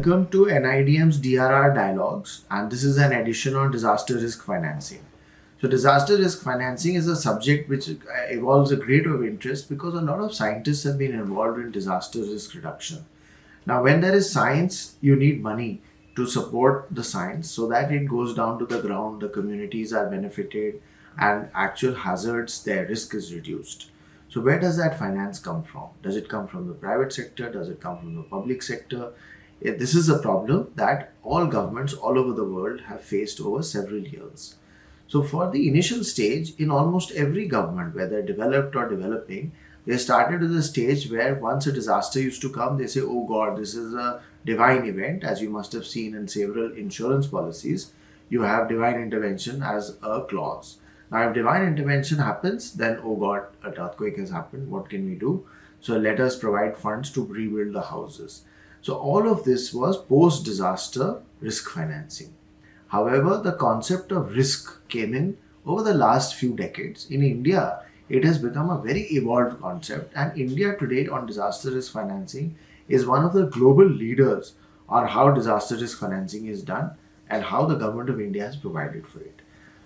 Welcome to NIDM's DRR Dialogues, and this is an edition on disaster risk financing. So disaster risk financing is a subject which evolves a great deal of interest because a lot of scientists have been involved in disaster risk reduction. Now, when there is science, you need money to support the science so that it goes down to the ground, the communities are benefited, and actual hazards, their risk is reduced. So where does that finance come from? Does it come from the private sector? Does it come from the public sector? This is a problem that all governments all over the world have faced over several years. So for the initial stage, in almost every government, whether developed or developing, they started with a stage where once a disaster used to come, they say, oh God, this is a divine event. As you must have seen in several insurance policies, you have divine intervention as a clause. Now, if divine intervention happens, then, oh God, an earthquake has happened. What can we do? So let us provide funds to rebuild the houses. So all of this was post-disaster risk financing. However, the concept of risk came in over the last few decades. In India, it has become a very evolved concept, and India today on disaster risk financing is one of the global leaders on how disaster risk financing is done and how the government of India has provided for it.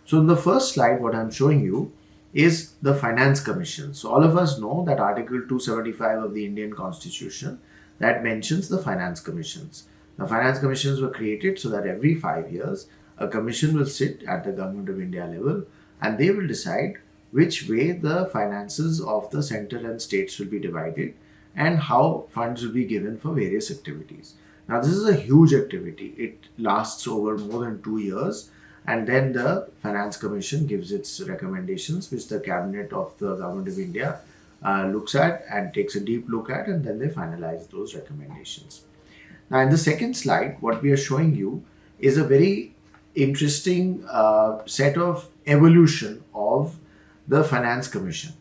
So in the first slide, what I'm showing you is the Finance Commission. So all of us know that Article 275 of the Indian Constitution that mentions the Finance Commissions. The Finance Commissions were created so that every 5 years, a commission will sit at the Government of India level and they will decide which way the finances of the center and states will be divided and how funds will be given for various activities. Now, this is a huge activity. It lasts over more than 2 years, and then the Finance Commission gives its recommendations, which the Cabinet of the Government of India looks at and takes a deep look at, and then they finalize those recommendations. Now, in the second slide, what we are showing you is a very interesting set of evolution of the Finance Commission.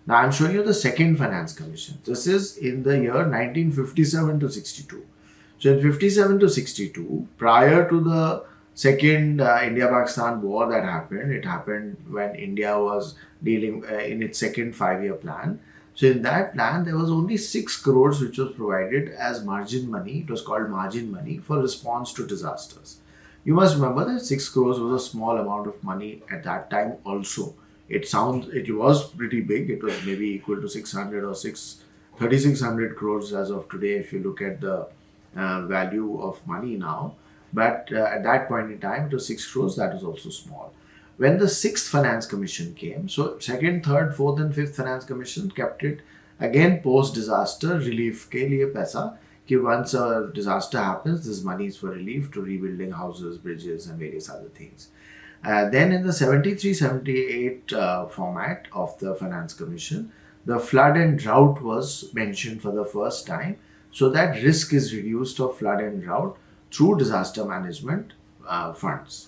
Now, I'm showing you the second Finance Commission. This is in the year 1957 to 62. So, in 57 to 62, prior to the second India-Pakistan war that happened, it happened when India was dealing in its second 5-year plan. So in that plan, there was only 6 crores which was provided as margin money. It was called margin money for response to disasters. You must remember that 6 crores was a small amount of money at that time also. It was pretty big. It was maybe equal to 600 or 3,600 crores as of today if you look at the value of money now. But at that point in time, it was 6 crores. That was also small. When the 6th Finance Commission came, so 2nd, 3rd, 4th and 5th Finance Commission kept it again post-disaster relief के लिए पैसा कि once a disaster happens, this money is for relief to rebuilding houses, bridges and various other things. Then in the 73-78 format of the Finance Commission, the flood and drought was mentioned for the first time so that risk is reduced of flood and drought through disaster management funds.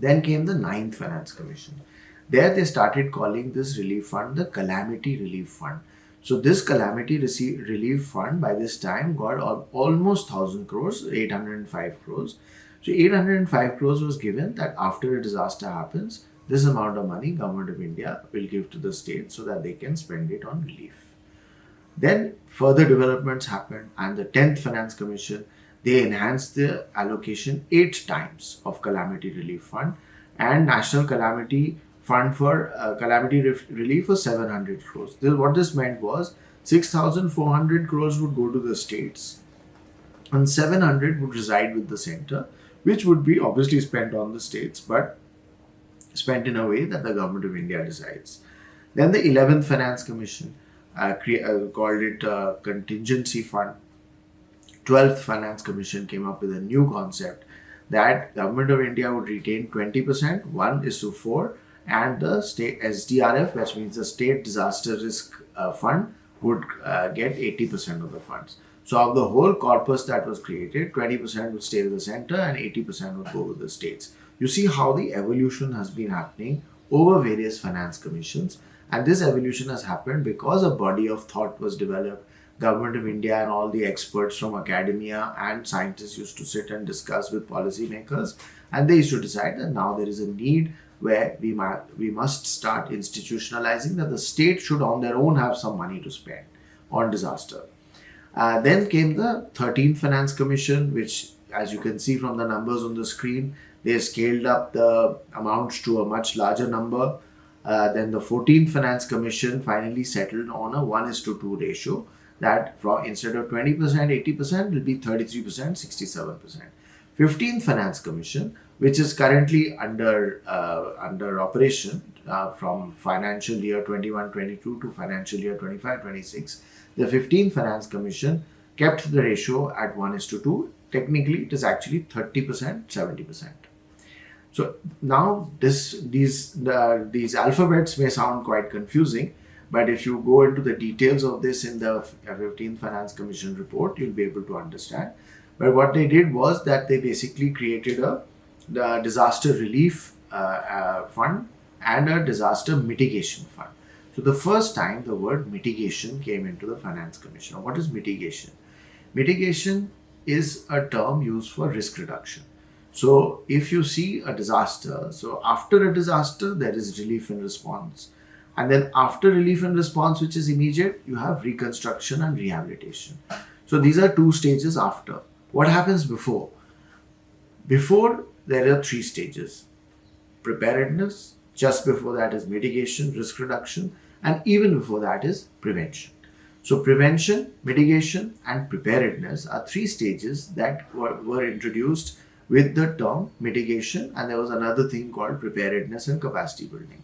Then came the 9th Finance Commission. There they started calling this relief fund the Calamity Relief Fund. So this Calamity Relief Fund by this time got almost 1,000 crores, 805 crores. So 805 crores was given that after a disaster happens, this amount of money Government of India will give to the state so that they can spend it on relief. Then further developments happened, and the 10th Finance Commission, they enhanced the allocation 8 times of Calamity Relief Fund, and National Calamity Fund for Calamity Relief was 700 crores. What this meant was 6,400 crores would go to the states and 700 would reside with the center, which would be obviously spent on the states but spent in a way that the Government of India decides. Then the 11th Finance Commission called it Contingency Fund. 12th Finance Commission came up with a new concept that Government of India would retain 20%, 1:4, and the state SDRF, which means the State Disaster Risk Fund, would get 80% of the funds. So of the whole corpus that was created, 20% would stay with the center and 80% would go with the states. You see how the evolution has been happening over various finance commissions, and this evolution has happened because a body of thought was developed. Government of India and all the experts from academia and scientists used to sit and discuss with policymakers, and they used to decide that now there is a need where we must start institutionalizing that the state should on their own have some money to spend on disaster. Then came the 13th Finance Commission, which, as you can see from the numbers on the screen, they scaled up the amounts to a much larger number. Then the 14th Finance Commission finally settled on a 1:2 ratio, that from instead of 20%, 80% will be 33%, 67%. 15th Finance Commission, which is currently under operation from financial year 21-22 to financial year 25-26, the 15th Finance Commission kept the ratio at 1:2. Technically, it is actually 30%, 70%. So now these alphabets may sound quite confusing, but if you go into the details of this in the 15th Finance Commission report, you'll be able to understand. But what they did was that they basically created the disaster relief fund and a disaster mitigation fund. So the first time the word mitigation came into the Finance Commission. Now, what is mitigation? Mitigation is a term used for risk reduction. So if you see a disaster, so after a disaster, there is relief and response. And then after relief and response, which is immediate, you have reconstruction and rehabilitation. So these are two stages after. What happens before? Before, there are three stages. Preparedness, just before that is mitigation, risk reduction, and even before that is prevention. So prevention, mitigation, and preparedness are three stages that were introduced with the term mitigation, and there was another thing called preparedness and capacity building.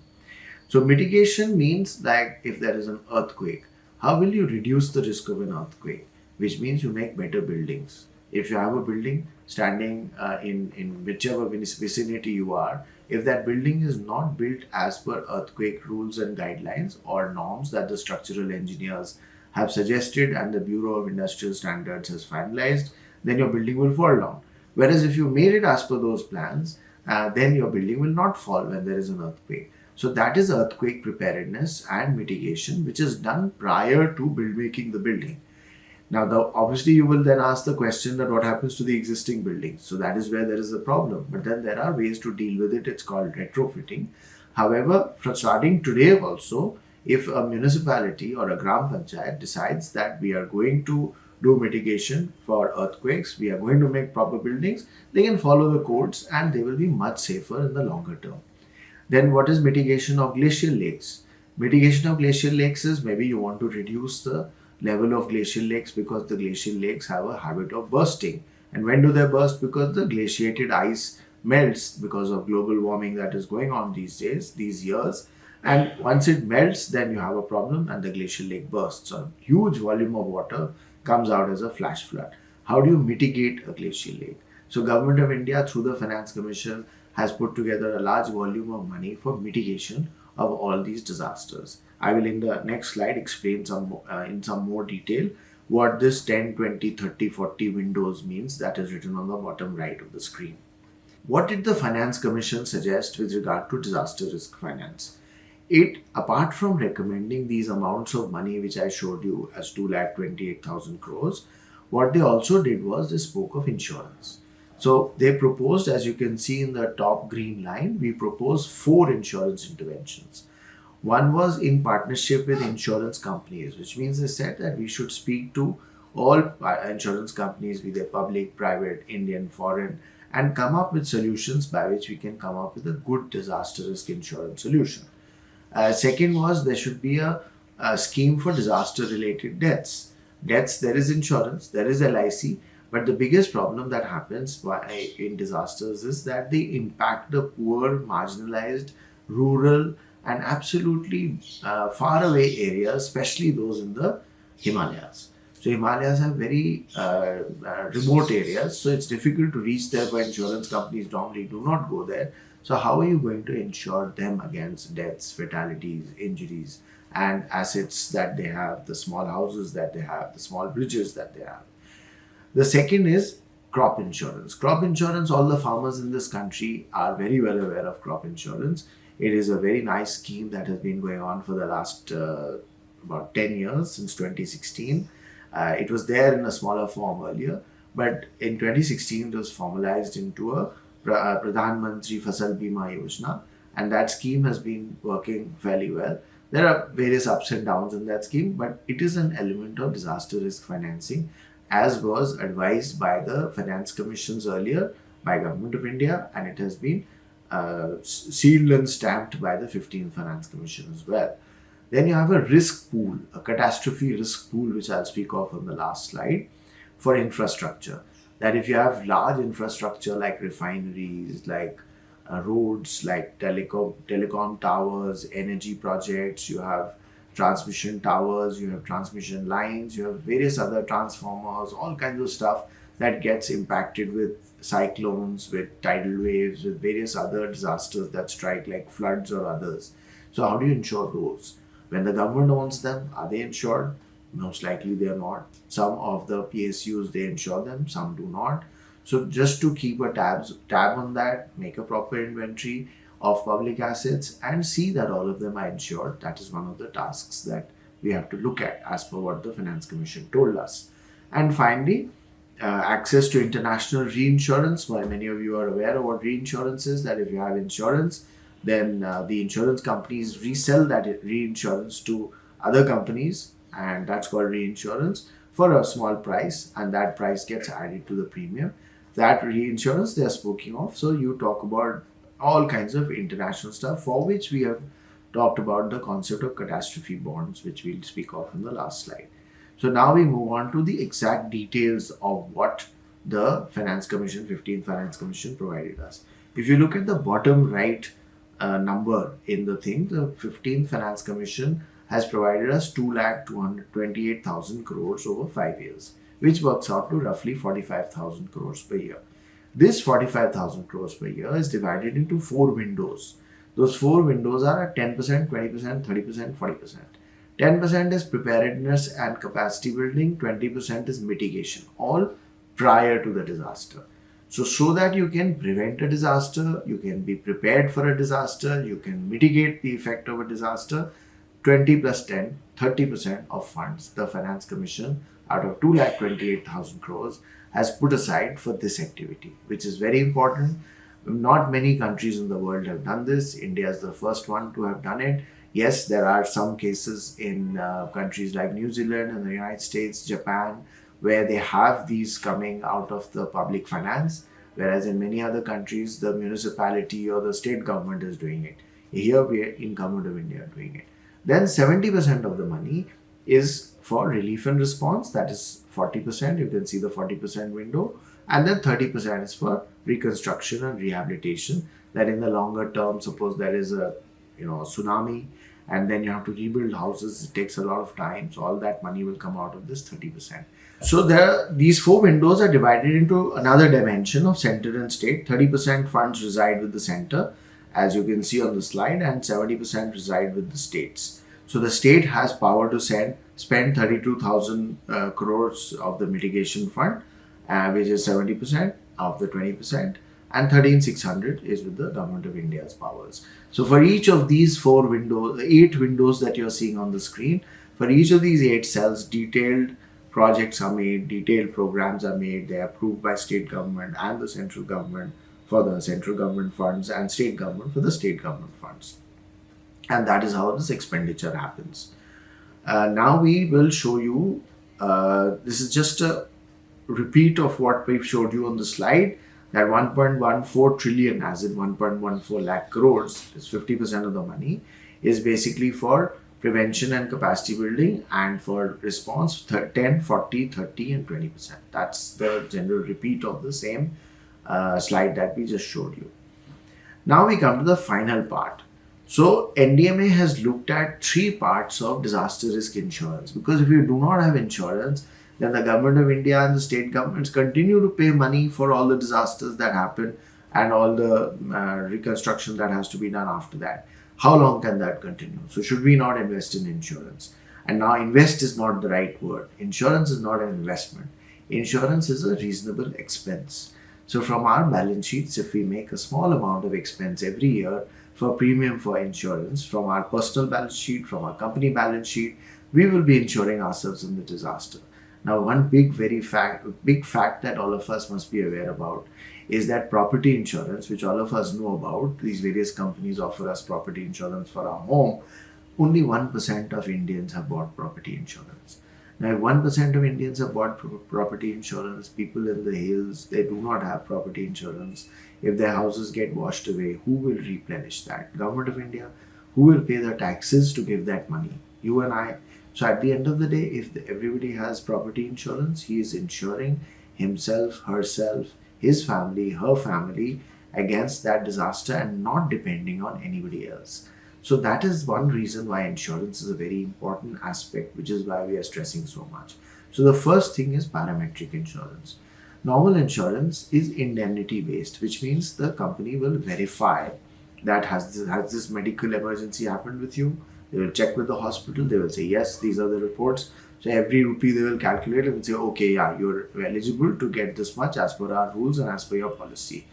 So mitigation means like if there is an earthquake, how will you reduce the risk of an earthquake? Which means you make better buildings. If you have a building standing in whichever vicinity you are, if that building is not built as per earthquake rules and guidelines or norms that the structural engineers have suggested and the Bureau of Industrial Standards has finalized, then your building will fall down. Whereas if you made it as per those plans, then your building will not fall when there is an earthquake. So that is earthquake preparedness and mitigation, which is done prior to making the building. Now, obviously, you will then ask the question that what happens to the existing buildings? So that is where there is a problem. But then there are ways to deal with it. It's called retrofitting. However, from starting today also, if a municipality or a Gram Panchayat decides that we are going to do mitigation for earthquakes, we are going to make proper buildings, they can follow the codes and they will be much safer in the longer term. Then what is mitigation of glacial lakes? Mitigation of glacial lakes is maybe you want to reduce the level of glacial lakes because the glacial lakes have a habit of bursting. And when do they burst? Because the glaciated ice melts because of global warming that is going on these days, these years. And once it melts, then you have a problem and the glacial lake bursts. So a huge volume of water comes out as a flash flood. How do you mitigate a glacial lake? So Government of India through the Finance Commission has put together a large volume of money for mitigation of all these disasters. I will in the next slide explain in some more detail what this 10, 20, 30, 40 windows means that is written on the bottom right of the screen. What did the Finance Commission suggest with regard to disaster risk finance? It, apart from recommending these amounts of money which I showed you as 2,28,000 crores, what they also did was they spoke of insurance. So they proposed, as you can see in the top green line, we proposed 4 insurance interventions. One was in partnership with insurance companies, which means they said that we should speak to all insurance companies, be they public, private, Indian, foreign, and come up with solutions by which we can come up with a good disaster risk insurance solution. Second was there should be a scheme for disaster related deaths. Deaths, there is insurance, there is LIC, but the biggest problem that happens in disasters is that they impact the poor, marginalized, rural, and absolutely far away areas, especially those in the Himalayas. So Himalayas have very remote areas, so it's difficult to reach there, but insurance companies normally do not go there. So how are you going to insure them against deaths, fatalities, injuries, and assets that they have, the small houses that they have, the small bridges that they have? The second is crop insurance. Crop insurance, all the farmers in this country are very well aware of crop insurance. It is a very nice scheme that has been going on for the last about 10 years, since 2016. It was there in a smaller form earlier, but in 2016 it was formalized into a Pradhan Mantri Fasal Bima Yojana, and that scheme has been working fairly well. There are various ups and downs in that scheme, but it is an element of disaster risk financing, as was advised by the finance commissions earlier by Government of India, and it has been sealed and stamped by the 15th Finance Commission as well. Then you have a risk pool, a catastrophe risk pool, which I'll speak of on the last slide, for infrastructure. That if you have large infrastructure like refineries, like roads, like telecom towers, energy projects, you have transmission towers, you have transmission lines, you have various other transformers, all kinds of stuff that gets impacted with cyclones, with tidal waves, with various other disasters that strike like floods or others. So how do you insure those? When the government owns them, are they insured? Most likely they are not. Some of the PSUs, they insure them, some do not. So just to keep a tab on that, make a proper inventory of public assets and see that all of them are insured. That is one of the tasks that we have to look at as per what the Finance Commission told us. And finally, access to international reinsurance. Well, many of you are aware of what reinsurance is, that if you have insurance, then the insurance companies resell that reinsurance to other companies, and that's called reinsurance, for a small price, and that price gets added to the premium. That reinsurance they are speaking of. So you talk about all kinds of international stuff, for which we have talked about the concept of catastrophe bonds, which we'll speak of in the last slide. So now we move on to the exact details of what the Finance Commission, 15th Finance Commission, provided us. If you look at the bottom right number in the thing, the 15th Finance Commission has provided us 2,228,000 crores over 5 years, which works out to roughly 45,000 crores per year. This 45,000 crores per year is divided into 4 windows. Those 4 windows are at 10%, 20%, 30%, 40%. 10% is preparedness and capacity building, 20% is mitigation, all prior to the disaster. So that you can prevent a disaster, you can be prepared for a disaster, you can mitigate the effect of a disaster, 20 plus 10, 30% of funds the Finance Commission out of 2,28,000 crores has put aside for this activity, which is very important. Not many countries in the world have done this. India is the first one to have done it. Yes, there are some cases in countries like New Zealand and the United States, Japan, where they have these coming out of the public finance, whereas in many other countries, the municipality or the state government is doing it. Here we are in Government of India doing it. Then 70% of the money is for relief and response, that is 40%, you can see the 40% window, and then 30% is for reconstruction and rehabilitation, that in the longer term, suppose there is a tsunami and then you have to rebuild houses, it takes a lot of time, so all that money will come out of this 30%. So these 4 windows are divided into another dimension of center and state. 30% funds reside with the center, as you can see on the slide, and 70% reside with the states. So the state has power to spend 32,000 crores of the mitigation fund, which is 70% of the 20%, and 13,600 is with the Government of India's powers. So for each of these 4 windows, 8 windows that you're seeing on the screen, for each of these 8 cells, detailed projects are made, detailed programs are made, they are approved by state government and the central government for the central government funds and state government for the state government funds. And that is how this expenditure happens. Now we will show you, this is just a repeat of what we've showed you on the slide, that 1.14 trillion, as in 1.14 lakh crores, is 50% of the money, is basically for prevention and capacity building, and for response 10, 40, 30 and 20%. That's the general repeat of the same slide that we just showed you. Now we come to the final part. So NDMA has looked at 3 parts of disaster risk insurance, because if you do not have insurance, then the Government of India and the state governments continue to pay money for all the disasters that happen and all the reconstruction that has to be done after that. How long can that continue? So should we not invest in insurance? And now invest is not the right word. Insurance is not an investment. Insurance is a reasonable expense. So from our balance sheets, if we make a small amount of expense every year for premium for insurance, from our personal balance sheet, from our company balance sheet, we will be insuring ourselves in the disaster. Now, one big fact that all of us must be aware about is that property insurance, which all of us know about, these various companies offer us property insurance for our home, only 1% of Indians have bought property insurance. Now, if 1% of Indians have bought property insurance, people in the hills, they do not have property insurance. If their houses get washed away, who will replenish that? Government of India. Who will pay the taxes to give that money? You and I. So at the end of the day, if everybody has property insurance, he is insuring himself, herself, his family, her family against that disaster and not depending on anybody else. So that is one reason why insurance is a very important aspect, which is why we are stressing so much. So the first thing is parametric insurance. Normal insurance is indemnity based, which means the company will verify that has this medical emergency happened with you. They will check with the hospital. They will say, yes, these are the reports. So every rupee they will calculate and say, okay, yeah, you're eligible to get this much as per our rules and as per your policy.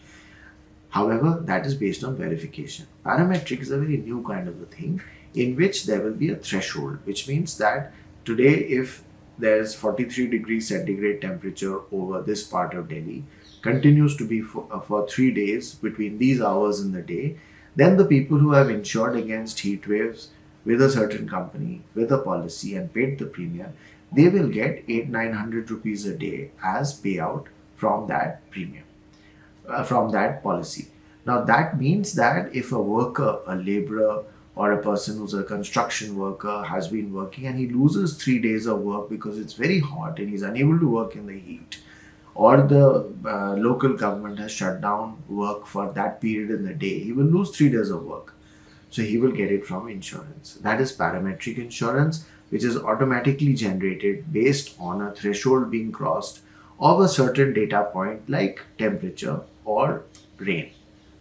However, that is based on verification. Parametric is a very new kind of a thing in which there will be a threshold, which means that today if there's 43 degrees centigrade temperature over this part of Delhi, continues to be for 3 days between these hours in the day, then the people who have insured against heat waves with a certain company, with a policy and paid the premium, they will get 800-900 rupees a day as payout from that premium, from that policy. Now that means that if a worker, a laborer or a person who's a construction worker has been working and he loses 3 days of work because it's very hot and he's unable to work in the heat, or the local government has shut down work for that period in the day, he will lose 3 days of work. So he will get it from insurance. That is parametric insurance, which is automatically generated based on a threshold being crossed of a certain data point like temperature or rain.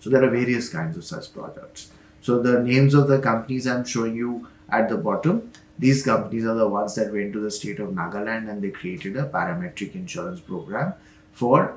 So there are various kinds of such products. So the names of the companies I'm showing you at the bottom, these companies are the ones that went to the state of Nagaland and they created a parametric insurance program for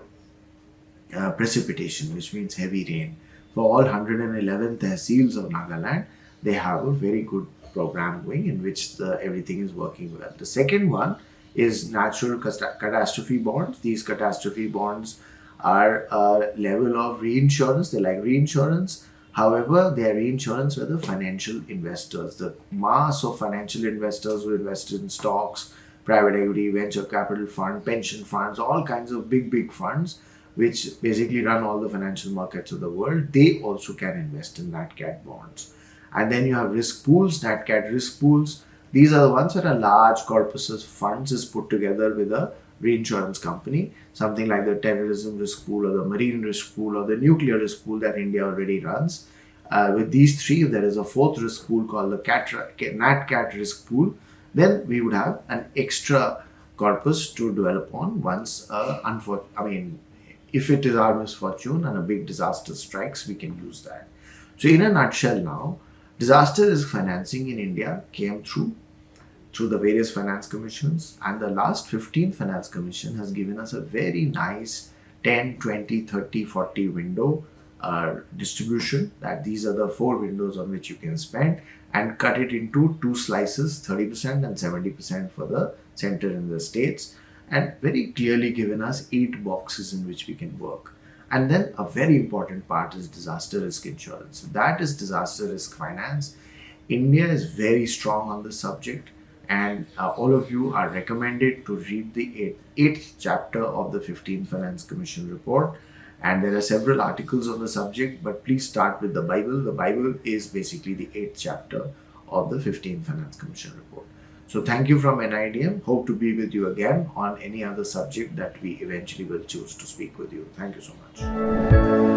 precipitation, which means heavy rain. For all 111 tehsils of Nagaland, they have a very good program going in which everything is working well. The second one is natural catastrophe bonds. These catastrophe bonds are a level of reinsurance. They're like reinsurance. However, they are reinsurance where the financial investors, the mass of financial investors who invest in stocks, private equity, venture capital fund, pension funds, all kinds of big funds, which basically run all the financial markets of the world, they also can invest in Nat Cat bonds. And then you have risk pools, Nat Cat risk pools. These are the ones where a large corpus of funds is put together with a reinsurance company, something like the terrorism risk pool or the marine risk pool or the nuclear risk pool that India already runs. With these three, if there is a fourth risk pool called the Nat Cat risk pool, then we would have an extra corpus to develop on once, if it is our misfortune and a big disaster strikes, we can use that. So in a nutshell now, disaster risk financing in India came through the various finance commissions, and the last 15th finance commission has given us a very nice 10, 20, 30, 40 window distribution, that these are the 4 windows on which you can spend, and cut it into 2 slices, 30% and 70% for the center and the states, and very clearly given us 8 boxes in which we can work. And then a very important part is disaster risk insurance. That is disaster risk finance. India is very strong on this subject, and all of you are recommended to read the 8th chapter of the 15th Finance Commission report. And there are several articles on the subject, but please start with the Bible. The Bible is basically the 8th chapter of the 15th Finance Commission report. So thank you from NIDM. Hope to be with you again on any other subject that we eventually will choose to speak with you. Thank you so much.